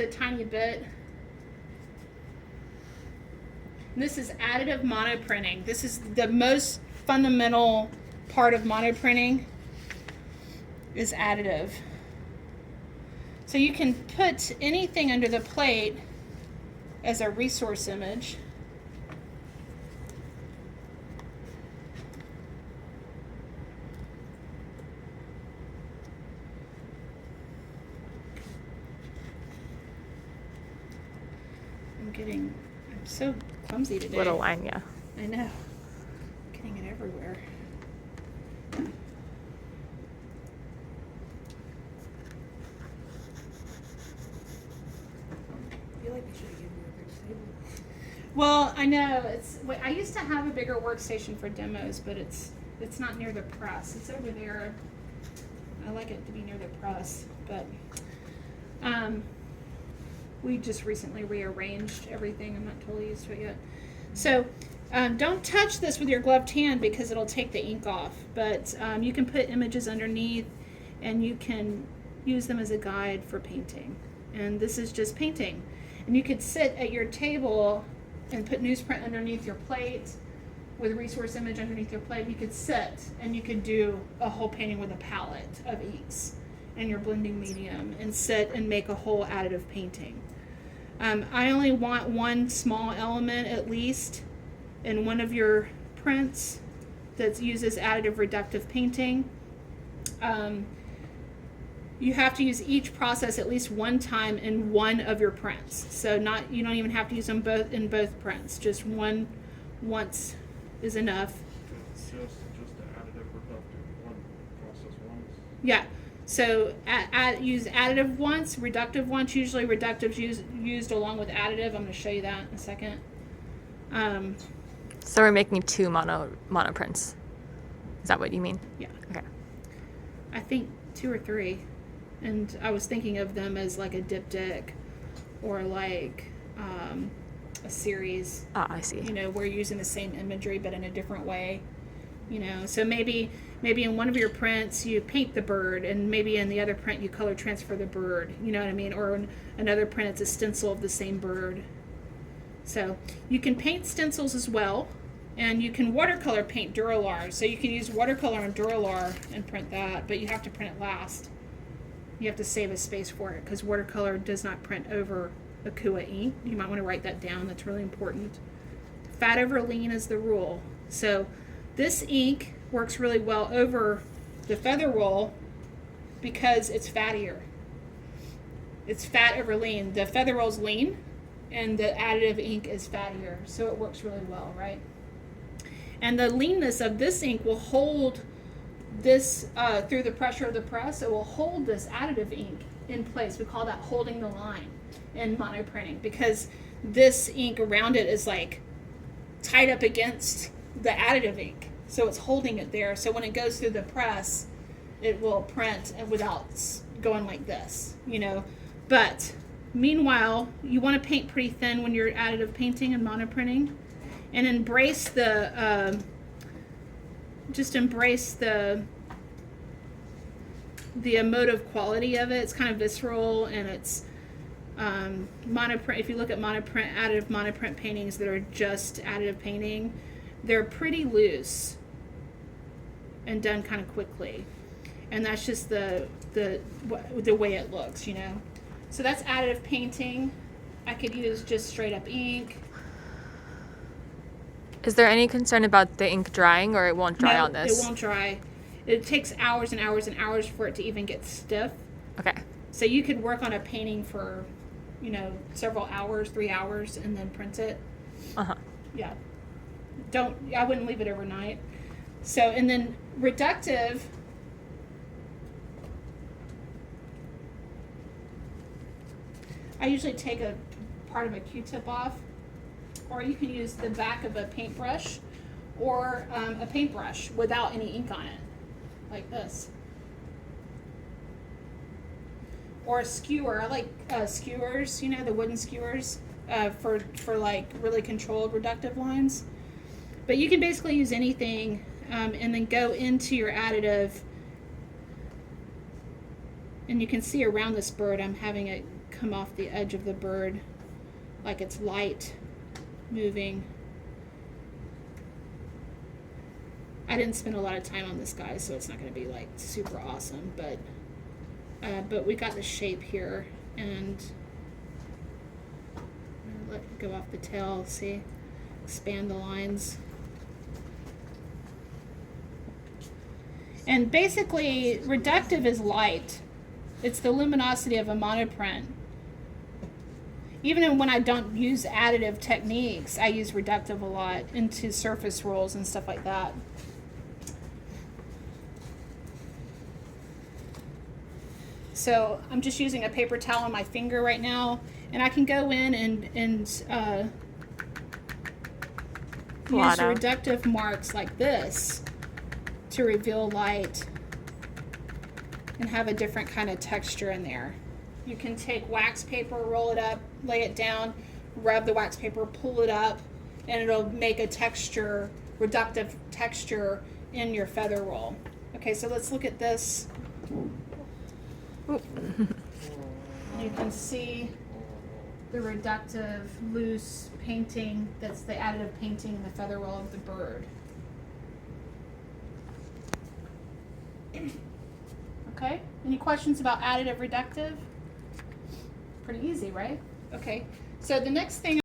tiny bit. And this is additive monoprinting. This is the most fundamental part of monoprinting is additive. So you can put anything under the plate as a resource image. I'm so clumsy today. Little line, yeah. I know. Getting it everywhere. I feel like we should have given you a big table. Well, I know I used to have a bigger workstation for demos, but it's not near the press. It's over there. I like it to be near the press, but we just recently rearranged everything. I'm not totally used to it yet. So don't touch this with your gloved hand because it'll take the ink off. But you can put images underneath, and you can use them as a guide for painting. And this is just painting. And you could sit at your table and put newsprint underneath your plate with a resource image underneath your plate. You could sit and you could do a whole painting with a palette of inks and your blending medium and sit and make a whole additive painting. I only want one small element at least in one of your prints that uses additive reductive painting. You have to use each process at least one time in one of your prints. So you don't even have to use them both in both prints. Just one once is enough. It's just the additive reductive one process once. Yeah. So use additive once, reductive once. Usually reductive's used along with additive. I'm going to show you that in a second. So we're making two monoprints. Is that what you mean? Yeah. Okay. I think 2 or 3. And I was thinking of them as like a diptych or like a series. Ah, I see. You know, we're using the same imagery but in a different way. You know, so maybe in one of your prints you paint the bird, and maybe in the other print you color transfer the bird. You know what I mean? Or in another print it's a stencil of the same bird. So you can paint stencils as well, and you can watercolor paint Duralar. So you can use watercolor and Duralar and print that, but you have to print it last. You have to save a space for it because watercolor does not print over Akua ink. You might want to write that down. That's really important. Fat over lean is the rule. So this ink works really well over the feather roll because it's fattier. It's fat over lean. The feather roll's lean and the additive ink is fattier. So it works really well, right? And the leanness of this ink will hold this through the pressure of the press. It will hold this additive ink in place. We call that holding the line in monoprinting because this ink around it is like tied up against the additive ink, so it's holding it there. So when it goes through the press, it will print without going like this, you know. But meanwhile, you want to paint pretty thin when you're additive painting and monoprinting, and embrace the emotive quality of it. It's kind of visceral, and it's monoprint. If you look at additive monoprint paintings that are just additive painting, they're pretty loose and done kind of quickly, and that's just the way it looks, you know. So that's additive painting. I could use just straight up ink. Is there any concern about the ink drying, or it won't dry No, on this? it won't dry. It takes hours and hours and hours for it to even get stiff. Okay. So you could work on a painting for, you know, several hours, 3 hours, and then print it. Uh-huh. Yeah. I wouldn't leave it overnight. So, and then reductive, I usually take a part of a Q-tip off, or you can use the back of a paintbrush or a paintbrush without any ink on it, like this. Or a skewer. I like skewers, you know, the wooden skewers for like really controlled reductive lines. But you can basically use anything and then go into your additive. And you can see around this bird I'm having it come off the edge of the bird like it's light moving. I didn't spend a lot of time on this guy, so it's not going to be like super awesome, but we got the shape here, and let it go off the tail, see, expand the lines. And basically, reductive is light. It's the luminosity of a monoprint. Even when I don't use additive techniques, I use reductive a lot into surface rolls and stuff like that. So I'm just using a paper towel on my finger right now, and I can go in and use reductive marks like this to reveal light and have a different kind of texture in there. You can take wax paper, roll it up, lay it down, rub the wax paper, pull it up, and it'll make a texture, reductive texture in your feather roll. Okay, so let's look at this. You can see the reductive loose painting, that's the additive painting in the feather roll of the bird. Okay, any questions about additive reductive? Pretty easy, right? Okay, so the next thing